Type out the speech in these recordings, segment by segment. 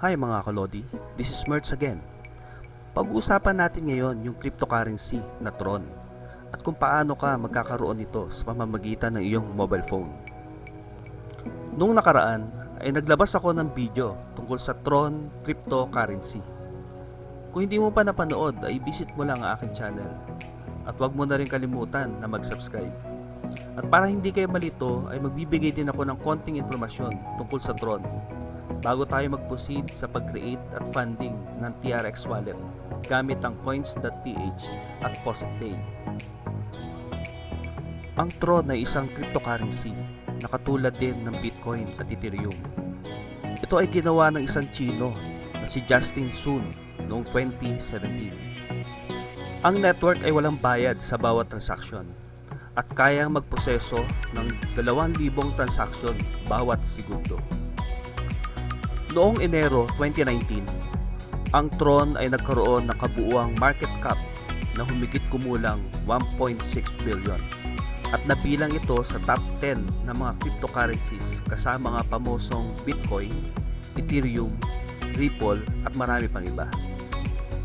Hi mga kalodi, this is Mertz again. Pag-uusapan natin ngayon yung cryptocurrency na TRON at kung paano ka magkakaroon nito sa pamamagitan ng iyong mobile phone. Nung nakaraan ay naglabas ako ng video tungkol sa TRON cryptocurrency. Kung hindi mo pa napanood ay visit mo lang ang aking channel at huwag mo na rin kalimutan na mag-subscribe. At para hindi kayo malito ay magbibigay din ako ng konting impormasyon tungkol sa TRON bago tayo mag-proceed sa pag-create at funding ng TRX wallet gamit ang Coins.ph at PositPay. Ang TRON ay isang cryptocurrency na katulad din ng Bitcoin at Ethereum. Ito ay ginawa ng isang Chino na si Justin Sun noong 2017. Ang network ay walang bayad sa bawat transaksyon at kayang magproseso ng 2,000 transaksyon bawat segundo. Noong Enero 2019, ang TRON ay nagkaroon ng kabuuang market cap na humigit kumulang 1.6 billion at nabilang ito sa top 10 ng mga cryptocurrencies kasama mga pamosong Bitcoin, Ethereum, Ripple at marami pang iba.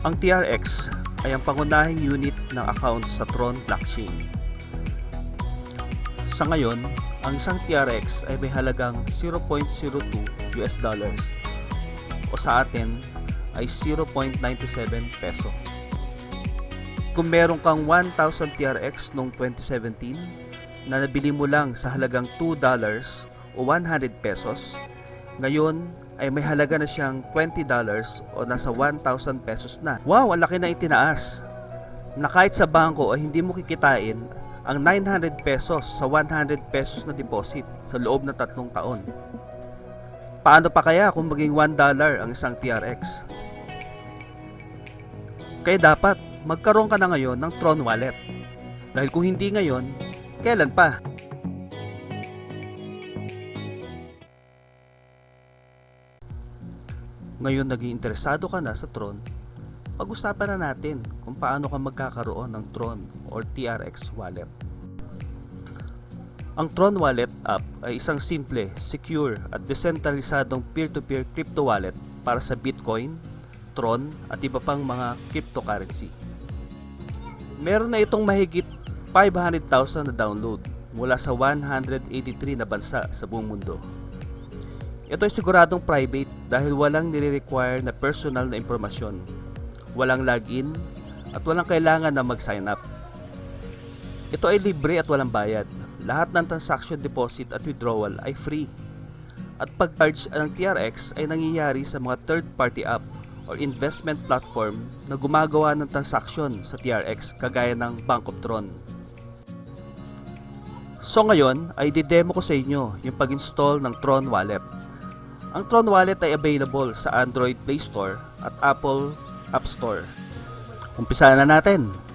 Ang TRX ay ang pangunahing unit ng account sa TRON blockchain. Sa ngayon, ang isang TRX ay may halagang 0.02 US dollars o sa atin ay 0.97 peso. Kung meron kang 1,000 TRX noong 2017 na nabili mo lang sa halagang 2 dollars o 100 pesos, ngayon ay may halaga na siyang 20 dollars o nasa 1,000 pesos na. Wow, ang laki na itinaas! Na kahit sa bangko ay hindi mo kikitain ang 900 pesos sa 100 pesos na deposit sa loob ng 3 taon. Paano pa kaya kung maging 1 dollar ang isang TRX? Kaya dapat magkaroon ka na ngayon ng TRON Wallet. Dahil kung hindi ngayon, kailan pa? Ngayon naging interesado ka na sa TRON, pag-usapan na natin kung paano ka magkakaroon ng TRON or TRX wallet. Ang TRON Wallet app ay isang simple, secure at desentralisadong peer-to-peer crypto wallet para sa Bitcoin, TRON at iba pang mga cryptocurrency. Meron na itong mahigit 500,000 na download mula sa 183 na bansa sa buong mundo. Ito ay siguradong private dahil walang nire-require na personal na impormasyon, walang login at walang kailangan na mag-sign up. Ito ay libre at walang bayad. Lahat ng transaction deposit at withdrawal ay free. At pag-charge ng TRX ay nangyayari sa mga third-party app or investment platform na gumagawa ng transaction sa TRX kagaya ng Bank of Tron. So ngayon ay didemo ko sa inyo yung pag-install ng TRON Wallet. Ang TRON Wallet ay available sa Android Play Store at Apple App Store. Umpisahan na natin!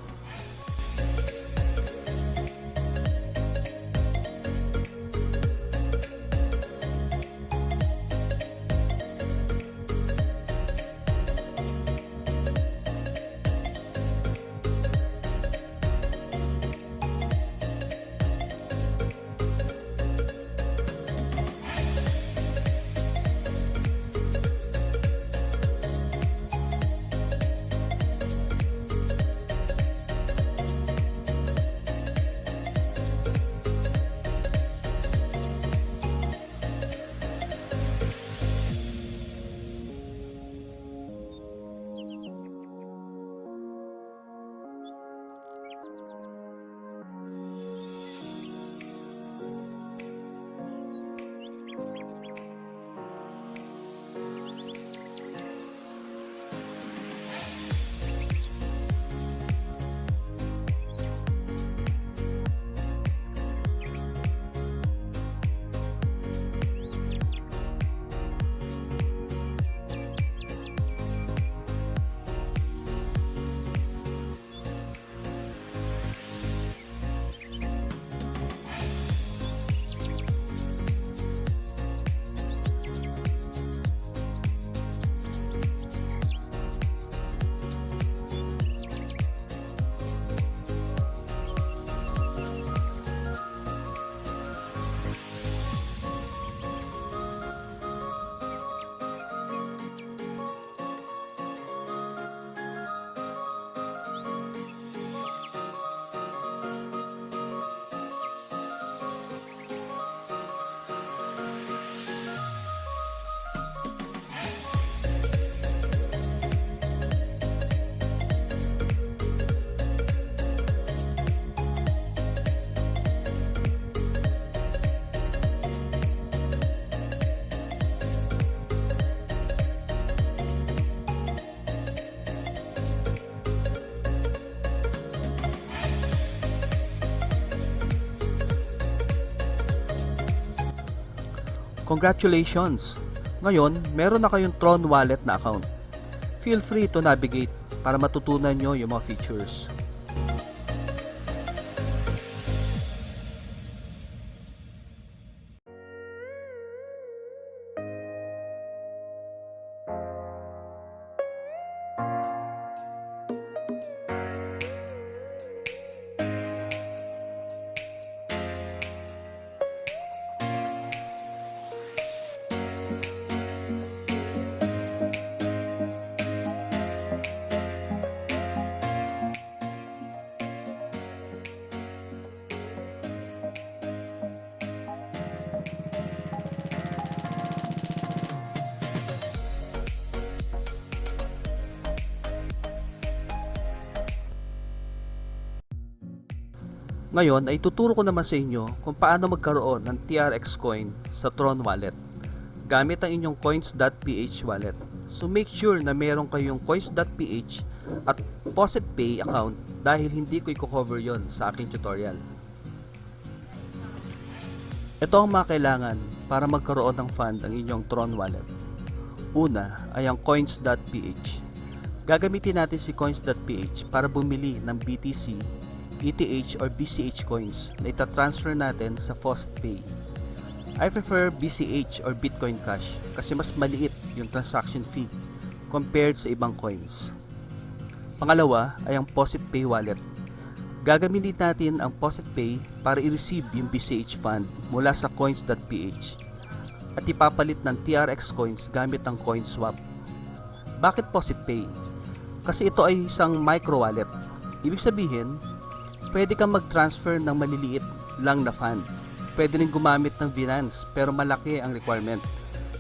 Congratulations! Ngayon, meron na kayong Tron Wallet na account. Feel free to navigate para matutunan nyo yung mga features. Ngayon ay tuturo ko naman sa inyo kung paano magkaroon ng TRX coin sa Tron Wallet gamit ang inyong Coins.ph wallet. So make sure na meron kayong Coins.ph at PositPay account dahil hindi ko i-cover yon sa aking tutorial. Ito ang mga kailangan para magkaroon ng fund ang inyong Tron Wallet. Una ay ang Coins.ph. Gagamitin natin si Coins.ph para bumili ng BTC, ETH or BCH coins na itatransfer natin sa PositPay. I prefer BCH or Bitcoin Cash kasi mas maliit yung transaction fee compared sa ibang coins. Pangalawa ay ang PositPay wallet. Gagamitin natin ang PositPay para i-receive yung BCH fund mula sa Coins.ph at ipapalit ng TRX coins gamit ang CoinSwap. Bakit PositPay? Kasi ito ay isang micro wallet. Ibig sabihin, pwede kang mag-transfer ng maliliit lang na fund. Pwede rin gumamit ng Binance pero malaki ang requirement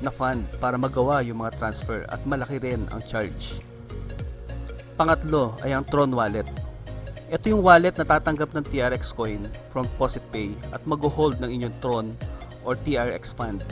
na fund para magawa yung mga transfer at malaki rin ang charge. Pangatlo ay ang Tron Wallet. Ito yung wallet na tatanggap ng TRX coin from PositPay at mag-hold ng inyong Tron or TRX fund.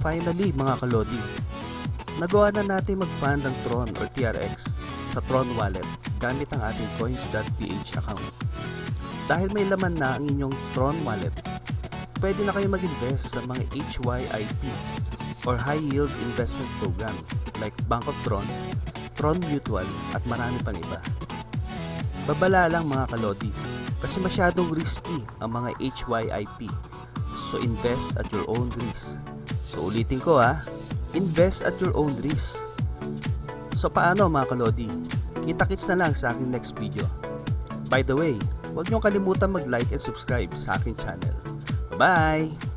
Finally mga kalodi, nagawa na natin mag-fund ng TRON or TRX sa TRON Wallet gamit ang ating Coins.ph account. Dahil may laman na ang inyong TRON Wallet, pwede na kayo mag-invest sa mga HYIP or High Yield Investment Program like Bank of TRON, TRON Mutual at marami pang iba. Babala lang mga kalodi kasi masyadong risky ang mga HYIP, so invest at your own risk. So ulitin ko invest at your own risk. So paano mga kalodi? Kita-kits na lang sa aking next video. By the way, huwag niyong kalimutan mag-like and subscribe sa aking channel. Bye!